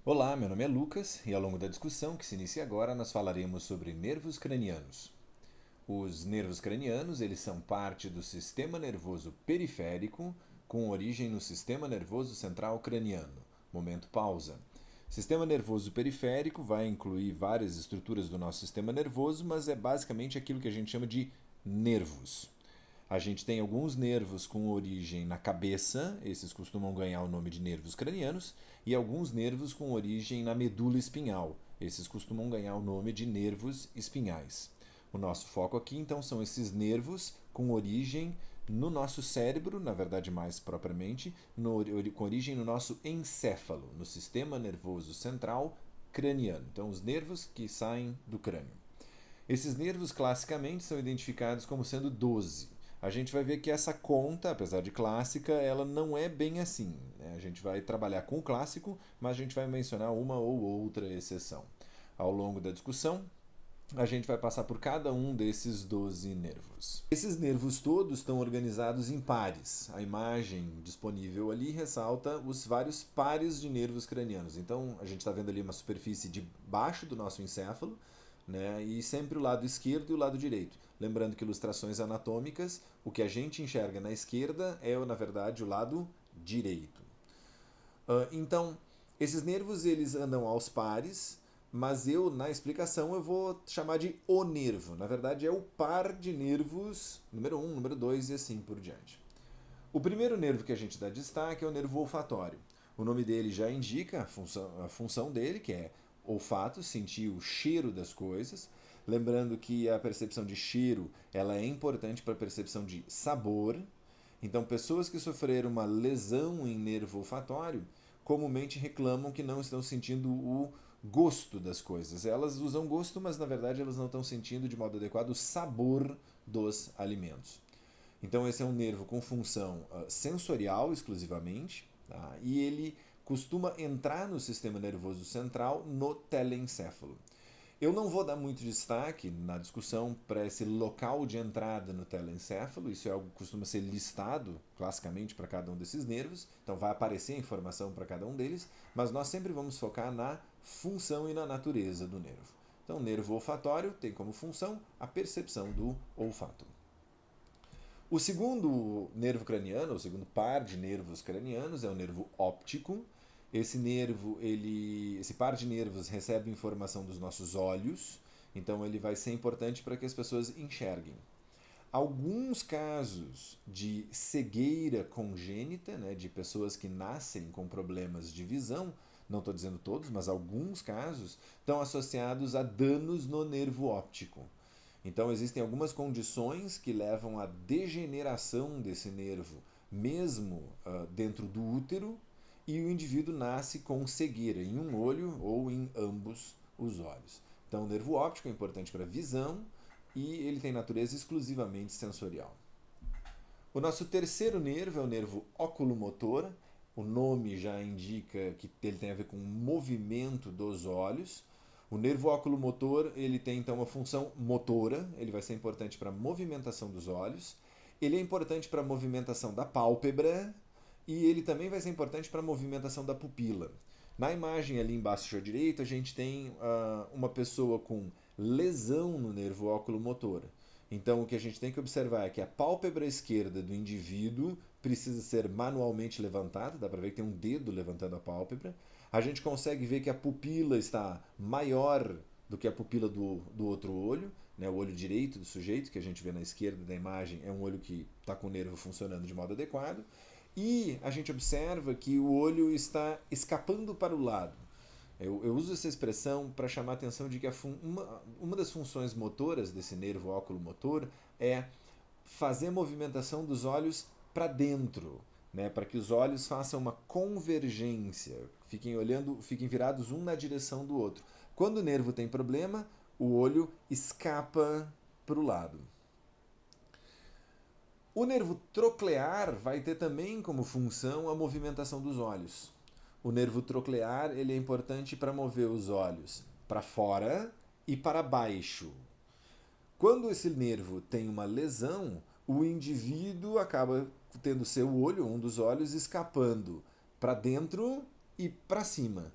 Olá, meu nome é Lucas e ao longo da discussão que se inicia agora nós falaremos sobre nervos cranianos. Os nervos cranianos, eles são parte do sistema nervoso periférico com origem no sistema nervoso central craniano. Momento pausa. Sistema nervoso periférico vai incluir várias estruturas do nosso sistema nervoso, mas é basicamente aquilo que a gente chama de nervos. A gente tem alguns nervos com origem na cabeça, esses costumam ganhar o nome de nervos cranianos, e alguns nervos com origem na medula espinhal, esses costumam ganhar o nome de nervos espinhais. O nosso foco aqui então são esses nervos com origem no nosso cérebro, na verdade mais propriamente, com origem no nosso encéfalo, no sistema nervoso central craniano. Então os nervos que saem do crânio. Esses nervos classicamente são identificados como sendo 12. A gente vai ver que essa conta, apesar de clássica, ela não é bem assim, né? A gente vai trabalhar com o clássico, mas a gente vai mencionar uma ou outra exceção. Ao longo da discussão, a gente vai passar por cada um desses 12 nervos. Esses nervos todos estão organizados em pares. A imagem disponível ali ressalta os vários pares de nervos cranianos. Então, a gente está vendo ali uma superfície de baixo do nosso encéfalo, né? E sempre o lado esquerdo e o lado direito. Lembrando que ilustrações anatômicas, o que a gente enxerga na esquerda é, na verdade, o lado direito. Então, esses nervos eles andam aos pares, mas na explicação, eu vou chamar de o nervo. Na verdade, é o par de nervos número 1, número 2 e assim por diante. O primeiro nervo que a gente dá destaque é o nervo olfatório. O nome dele já indica a função dele, que é olfato, sentir o cheiro das coisas. Lembrando que a percepção de cheiro ela é importante para a percepção de sabor. Então, pessoas que sofreram uma lesão em nervo olfatório comumente reclamam que não estão sentindo o gosto das coisas. Elas usam gosto, mas na verdade elas não estão sentindo de modo adequado o sabor dos alimentos. Então esse é um nervo com função sensorial exclusivamente, tá? E ele costuma entrar no sistema nervoso central no telencéfalo. Eu não vou dar muito destaque na discussão para esse local de entrada no telencéfalo, isso é algo que costuma ser listado classicamente para cada um desses nervos, então vai aparecer informação para cada um deles, mas nós sempre vamos focar na função e na natureza do nervo. Então, o nervo olfatório tem como função a percepção do olfato. O segundo nervo craniano, o segundo par de nervos cranianos é o nervo óptico. Esse par de nervos recebe informação dos nossos olhos, então ele vai ser importante para que as pessoas enxerguem. Alguns casos de cegueira congênita, né, de pessoas que nascem com problemas de visão, não estou dizendo todos, mas alguns casos, estão associados a danos no nervo óptico. Então, existem algumas condições que levam à degeneração desse nervo, mesmo dentro do útero, e o indivíduo nasce com cegueira em um olho ou em ambos os olhos. Então, o nervo óptico é importante para a visão e ele tem natureza exclusivamente sensorial. O nosso terceiro nervo é o nervo oculomotor. O nome já indica que ele tem a ver com o movimento dos olhos. O nervo oculomotor ele tem então uma função motora, ele vai ser importante para a movimentação dos olhos. Ele é importante para a movimentação da pálpebra e ele também vai ser importante para a movimentação da pupila. Na imagem ali embaixo à direita, a gente tem uma pessoa com lesão no nervo oculomotor. Então, o que a gente tem que observar é que a pálpebra esquerda do indivíduo precisa ser manualmente levantada, dá para ver que tem um dedo levantando a pálpebra. A gente consegue ver que a pupila está maior do que a pupila do outro olho, né? O olho direito do sujeito, que a gente vê na esquerda da imagem, é um olho que está com o nervo funcionando de modo adequado. E a gente observa que o olho está escapando para o lado. Eu uso essa expressão para chamar a atenção de que uma das funções motoras desse nervo oculomotor é fazer a movimentação dos olhos para dentro, né, para que os olhos façam uma convergência, fiquem virados um na direção do outro. Quando o nervo tem problema, o olho escapa para o lado. O nervo troclear vai ter também como função a movimentação dos olhos. O nervo troclear ele é importante para mover os olhos para fora e para baixo. Quando esse nervo tem uma lesão, o indivíduo acaba tendo seu olho, um dos olhos, escapando para dentro e para cima.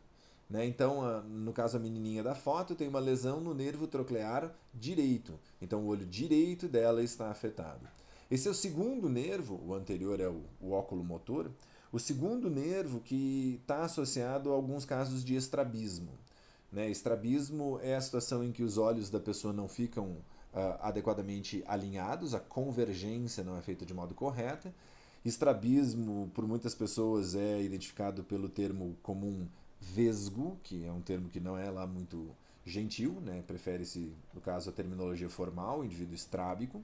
né? Então, no caso a menininha da foto, tem uma lesão no nervo troclear direito. Então o olho direito dela está afetado. Esse é o segundo nervo, o anterior é o óculo motor, o segundo nervo que está associado a alguns casos de estrabismo. Né? Estrabismo é a situação em que os olhos da pessoa não ficam adequadamente alinhados, a convergência não é feita de modo correto. Estrabismo, por muitas pessoas, é identificado pelo termo comum vesgo, que é um termo que não é lá muito gentil, né? Prefere-se, no caso, a terminologia formal, indivíduo estrábico.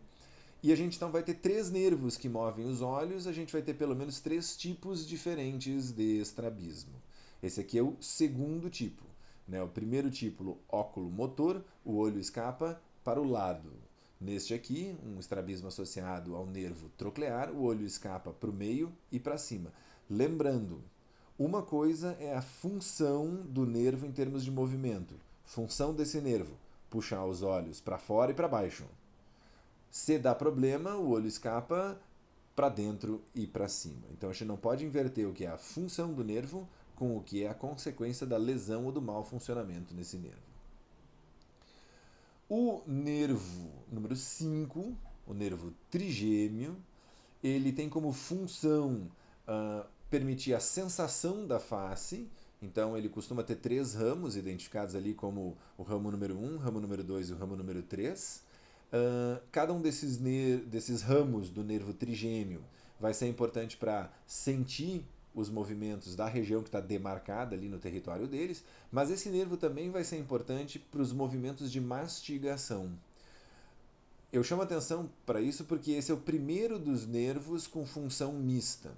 E a gente então vai ter três nervos que movem os olhos, a gente vai ter pelo menos três tipos diferentes de estrabismo. Esse aqui é o segundo tipo. Né? O primeiro tipo, óculo motor, o olho escapa para o lado. Neste aqui, um estrabismo associado ao nervo troclear, o olho escapa para o meio e para cima. Lembrando, uma coisa é a função do nervo em termos de movimento. Função desse nervo, puxar os olhos para fora e para baixo. Se dá problema, o olho escapa para dentro e para cima. Então a gente não pode inverter o que é a função do nervo com o que é a consequência da lesão ou do mau funcionamento nesse nervo. O nervo número 5, o nervo trigêmeo, ele tem como função permitir a sensação da face. Então ele costuma ter três ramos identificados ali como o ramo número 1, o ramo número 2 e o ramo número 3. Cada um desses ramos do nervo trigêmeo vai ser importante para sentir os movimentos da região que está demarcada ali no território deles, mas esse nervo também vai ser importante para os movimentos de mastigação. Eu chamo atenção para isso porque esse é o primeiro dos nervos com função mista.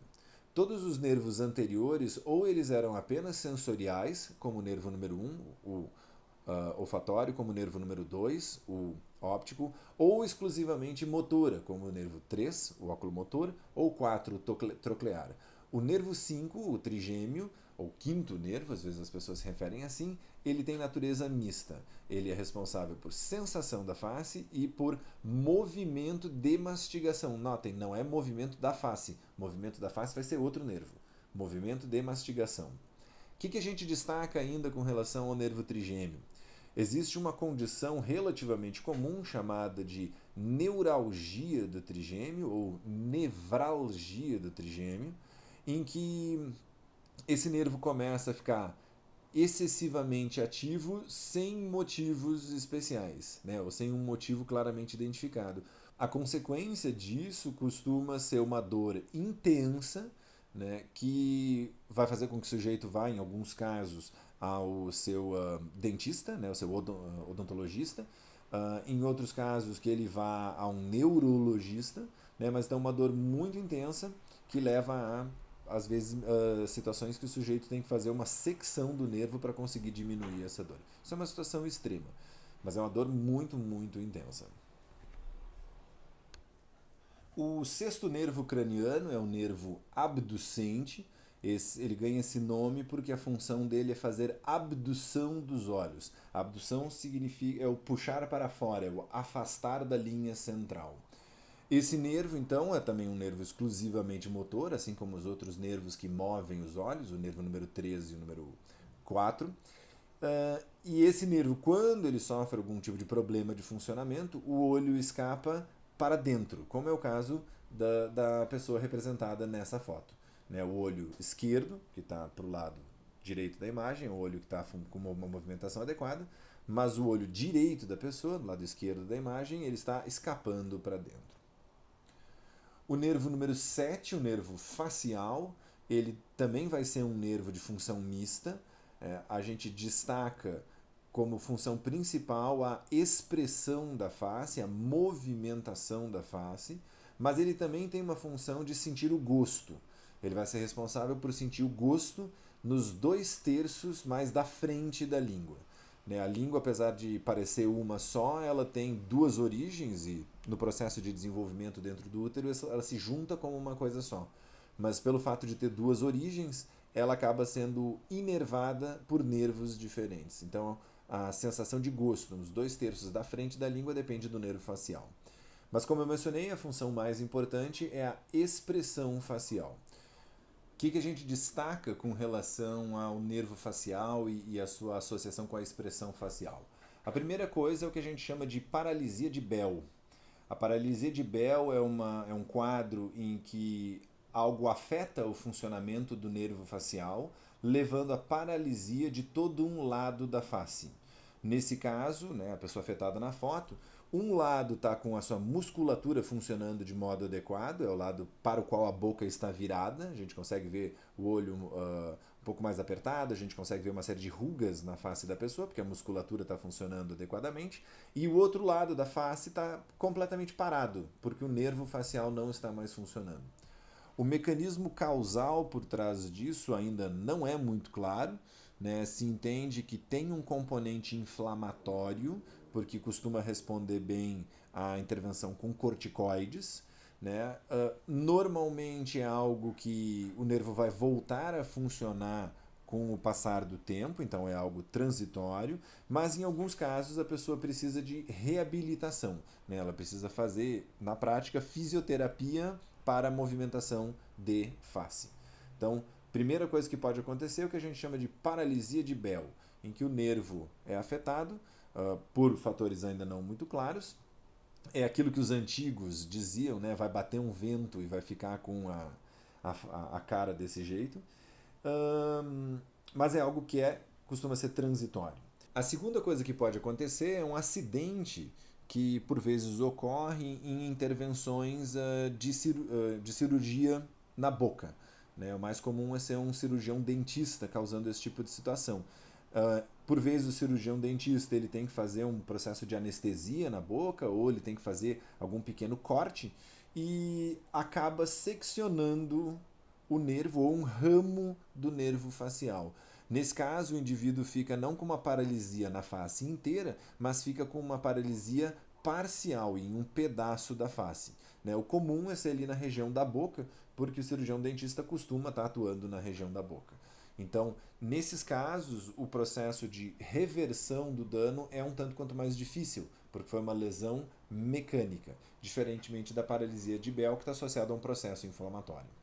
Todos os nervos anteriores, ou eles eram apenas sensoriais, como o nervo número 1, o olfatório, como o nervo número 2, o óptico, ou exclusivamente motora, como o nervo 3, o oculomotor, ou 4, o troclear. O nervo 5, o trigêmeo, ou quinto nervo, às vezes as pessoas se referem assim, ele tem natureza mista. Ele é responsável por sensação da face e por movimento de mastigação. Notem, não é movimento da face. Movimento da face vai ser outro nervo. Movimento de mastigação. O que a gente destaca ainda com relação ao nervo trigêmeo? Existe uma condição relativamente comum chamada de neuralgia do trigêmeo ou nevralgia do trigêmeo, em que esse nervo começa a ficar excessivamente ativo sem motivos especiais, né? Ou sem um motivo claramente identificado. A consequência disso costuma ser uma dor intensa, né, que vai fazer com que o sujeito vá, em alguns casos, ao seu dentista, né, ao seu odontologista, em outros casos que ele vá a um neurologista, né, mas então uma dor muito intensa que leva a às vezes, situações que o sujeito tem que fazer uma secção do nervo para conseguir diminuir essa dor. Isso é uma situação extrema, mas é uma dor muito, muito intensa. O sexto nervo craniano é o nervo abducente. Ele ganha esse nome porque a função dele é fazer abdução dos olhos. A abdução significa o puxar para fora, é o afastar da linha central. Esse nervo, então, é também um nervo exclusivamente motor, assim como os outros nervos que movem os olhos, o nervo número 13 e o número 4. E esse nervo, quando ele sofre algum tipo de problema de funcionamento, o olho escapa para dentro, como é o caso da pessoa representada nessa foto. Né? O olho esquerdo, que está para o lado direito da imagem, o olho que está com uma movimentação adequada, mas o olho direito da pessoa, do lado esquerdo da imagem, ele está escapando para dentro. O nervo número 7, o nervo facial, ele também vai ser um nervo de função mista. A gente destaca como função principal a expressão da face, a movimentação da face, mas ele também tem uma função de sentir o gosto. Ele vai ser responsável por sentir o gosto nos 2/3 mais da frente da língua. A língua, apesar de parecer uma só, ela tem duas origens e no processo de desenvolvimento dentro do útero ela se junta como uma coisa só. Mas pelo fato de ter duas origens, ela acaba sendo inervada por nervos diferentes. Então a sensação de gosto nos 2/3 da frente da língua depende do nervo facial. Mas como eu mencionei, a função mais importante é a expressão facial. que a gente destaca com relação ao nervo facial e a sua associação com a expressão facial? A primeira coisa é o que a gente chama de paralisia de Bell. A paralisia de Bell é um quadro em que algo afeta o funcionamento do nervo facial, levando à paralisia de todo um lado da face. Nesse caso, né, a pessoa afetada na foto, um lado está com a sua musculatura funcionando de modo adequado, é o lado para o qual a boca está virada, a gente consegue ver o olho um pouco mais apertado, a gente consegue ver uma série de rugas na face da pessoa, porque a musculatura está funcionando adequadamente, e o outro lado da face está completamente parado, porque o nervo facial não está mais funcionando. O mecanismo causal por trás disso ainda não é muito claro, né? Se entende que tem um componente inflamatório, porque costuma responder bem à intervenção com corticoides, né? Normalmente é algo que o nervo vai voltar a funcionar com o passar do tempo, então é algo transitório, mas em alguns casos a pessoa precisa de reabilitação, né? Ela precisa fazer, na prática, fisioterapia para a movimentação de face. Então, primeira coisa que pode acontecer é o que a gente chama de paralisia de Bell, em que o nervo é afetado por fatores ainda não muito claros. É aquilo que os antigos diziam, né? Vai bater um vento e vai ficar com a cara desse jeito. Mas é algo que costuma ser transitório. A segunda coisa que pode acontecer é um acidente que por vezes ocorre em intervenções de cirurgia na boca. Né? O mais comum é ser um cirurgião dentista causando esse tipo de situação. Por vezes o cirurgião dentista ele tem que fazer um processo de anestesia na boca ou ele tem que fazer algum pequeno corte e acaba seccionando o nervo ou um ramo do nervo facial. Nesse caso, o indivíduo fica não com uma paralisia na face inteira, mas fica com uma paralisia parcial em um pedaço da face. Né? O comum é ser ali na região da boca, porque o cirurgião dentista costuma estar atuando na região da boca. Então, nesses casos, o processo de reversão do dano é um tanto quanto mais difícil, porque foi uma lesão mecânica, diferentemente da paralisia de Bell, que está associada a um processo inflamatório.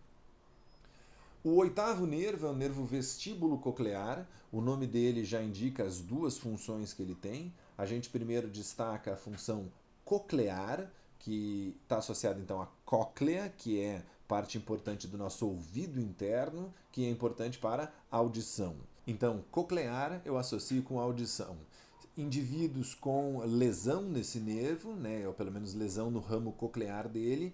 O oitavo nervo é o nervo vestíbulo coclear. O nome dele já indica as duas funções que ele tem. A gente primeiro destaca a função coclear, que está associada então à cóclea, que é parte importante do nosso ouvido interno, que é importante para a audição. Então, coclear eu associo com audição. Indivíduos com lesão nesse nervo, né, ou pelo menos lesão no ramo coclear dele,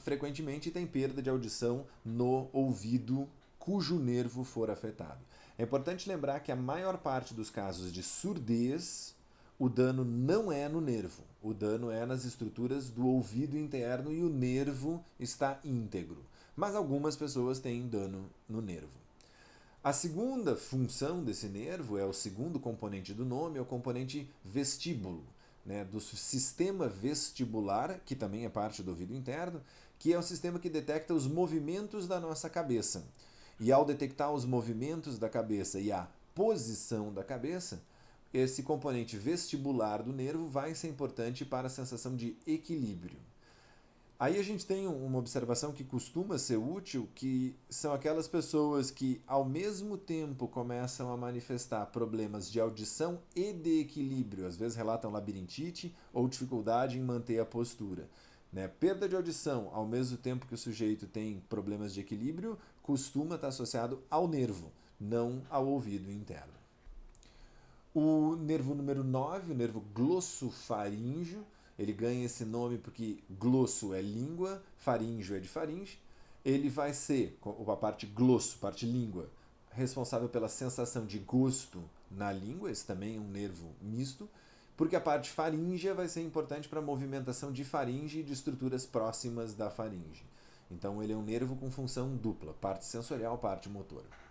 frequentemente tem perda de audição no ouvido cujo nervo for afetado. É importante lembrar que a maior parte dos casos de surdez, o dano não é no nervo, o dano é nas estruturas do ouvido interno e o nervo está íntegro. Mas algumas pessoas têm dano no nervo. A segunda função desse nervo, é o segundo componente do nome, é o componente vestíbulo, né, do sistema vestibular, que também é parte do ouvido interno, que é o sistema que detecta os movimentos da nossa cabeça. E ao detectar os movimentos da cabeça e a posição da cabeça, esse componente vestibular do nervo vai ser importante para a sensação de equilíbrio. Aí a gente tem uma observação que costuma ser útil, que são aquelas pessoas que ao mesmo tempo começam a manifestar problemas de audição e de equilíbrio, às vezes relatam labirintite ou dificuldade em manter a postura. Né? Perda de audição, ao mesmo tempo que o sujeito tem problemas de equilíbrio, costuma estar associado ao nervo, não ao ouvido interno. O nervo número 9, o nervo glossofaríngeo, ele ganha esse nome porque glosso é língua, faríngeo é de faringe. Ele vai ser, a parte glosso, parte língua, responsável pela sensação de gosto na língua, esse também é um nervo misto, porque a parte faríngea vai ser importante para a movimentação de faringe e de estruturas próximas da faringe. Então ele é um nervo com função dupla, parte sensorial, parte motora.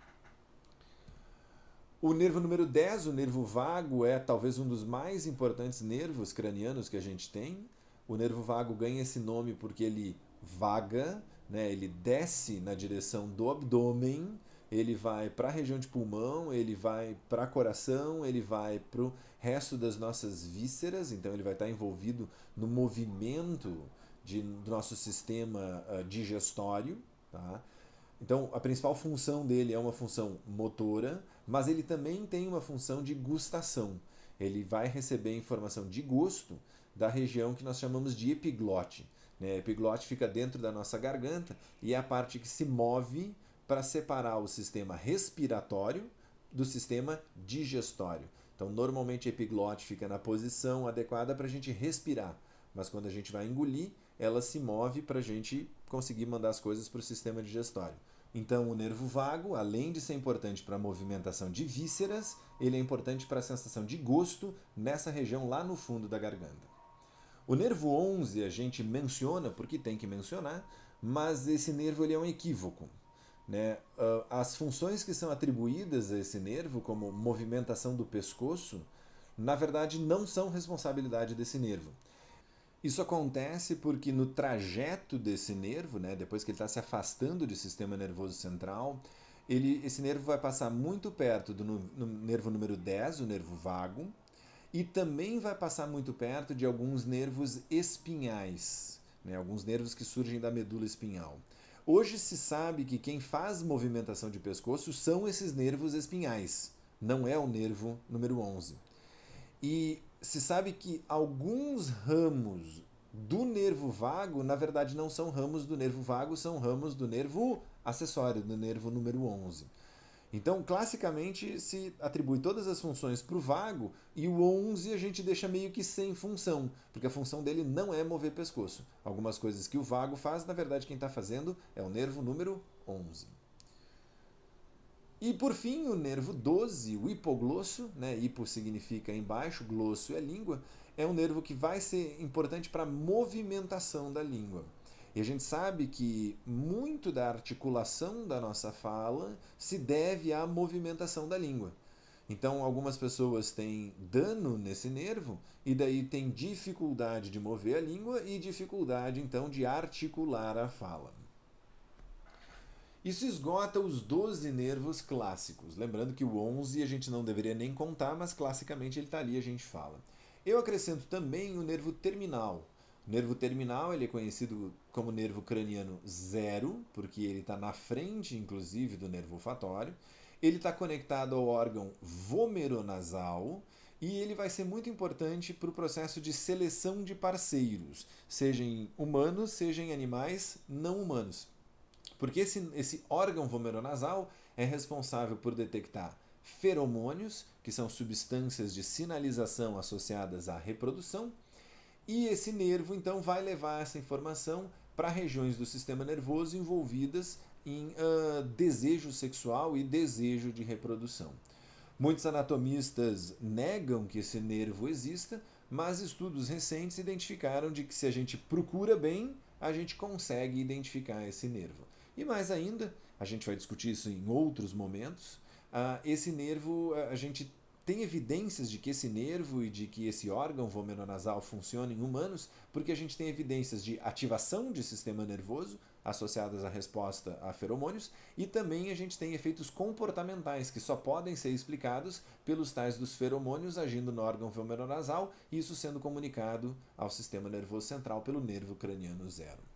O nervo número 10, o nervo vago, é talvez um dos mais importantes nervos cranianos que a gente tem. O nervo vago ganha esse nome porque ele vaga, né? Ele desce na direção do abdômen, ele vai para a região de pulmão, ele vai para coração, ele vai para o resto das nossas vísceras, então ele vai estar envolvido no movimento do nosso sistema digestório, tá? Então, a principal função dele é uma função motora, mas ele também tem uma função de gustação. Ele vai receber informação de gosto da região que nós chamamos de epiglote. A epiglote fica dentro da nossa garganta e é a parte que se move para separar o sistema respiratório do sistema digestório. Então, normalmente a epiglote fica na posição adequada para a gente respirar, mas quando a gente vai engolir, ela se move para a gente conseguir mandar as coisas para o sistema digestório. Então, o nervo vago, além de ser importante para a movimentação de vísceras, ele é importante para a sensação de gosto nessa região lá no fundo da garganta. O nervo 11 a gente menciona porque tem que mencionar, mas esse nervo ele é um equívoco. As funções que são atribuídas a esse nervo, como movimentação do pescoço, na verdade não são responsabilidade desse nervo. Isso acontece porque no trajeto desse nervo, depois que ele está se afastando do sistema nervoso central, esse nervo vai passar muito perto do nervo número 10, o nervo vago, e também vai passar muito perto de alguns nervos espinhais, alguns nervos que surgem da medula espinhal. Hoje se sabe que quem faz movimentação de pescoço são esses nervos espinhais, não é o nervo número 11. E se sabe que alguns ramos do nervo vago, na verdade não são ramos do nervo vago, são ramos do nervo acessório, do nervo número 11. Então, classicamente, se atribui todas as funções para o vago e o 11 a gente deixa meio que sem função, porque a função dele não é mover pescoço. Algumas coisas que o vago faz, na verdade, quem está fazendo é o nervo número 11. E, por fim, o nervo 12, o hipoglosso, hipo significa embaixo, glosso é língua, é um nervo que vai ser importante para a movimentação da língua. E a gente sabe que muito da articulação da nossa fala se deve à movimentação da língua. Então, algumas pessoas têm dano nesse nervo e daí tem dificuldade de mover a língua e dificuldade, então, de articular a fala. Isso esgota os 12 nervos clássicos. Lembrando que o 11 a gente não deveria nem contar, mas classicamente ele está ali, a gente fala. Eu acrescento também o nervo terminal. O nervo terminal ele é conhecido como nervo craniano 0, porque ele está na frente, inclusive, do nervo olfatório. Ele está conectado ao órgão vomeronasal e ele vai ser muito importante para o processo de seleção de parceiros, seja em humanos, seja em animais não humanos. Porque esse órgão vomeronasal é responsável por detectar feromônios, que são substâncias de sinalização associadas à reprodução, e esse nervo, então, vai levar essa informação para regiões do sistema nervoso envolvidas em desejo sexual e desejo de reprodução. Muitos anatomistas negam que esse nervo exista, mas estudos recentes identificaram de que se a gente procura bem, a gente consegue identificar esse nervo. E mais ainda, a gente vai discutir isso em outros momentos, esse nervo, a gente tem evidências de que esse nervo e de que esse órgão vomeronasal funciona em humanos, porque a gente tem evidências de ativação de sistema nervoso associadas à resposta a feromônios, e também a gente tem efeitos comportamentais que só podem ser explicados pelos tais dos feromônios agindo no órgão vomeronasal, e isso sendo comunicado ao sistema nervoso central pelo nervo craniano 0.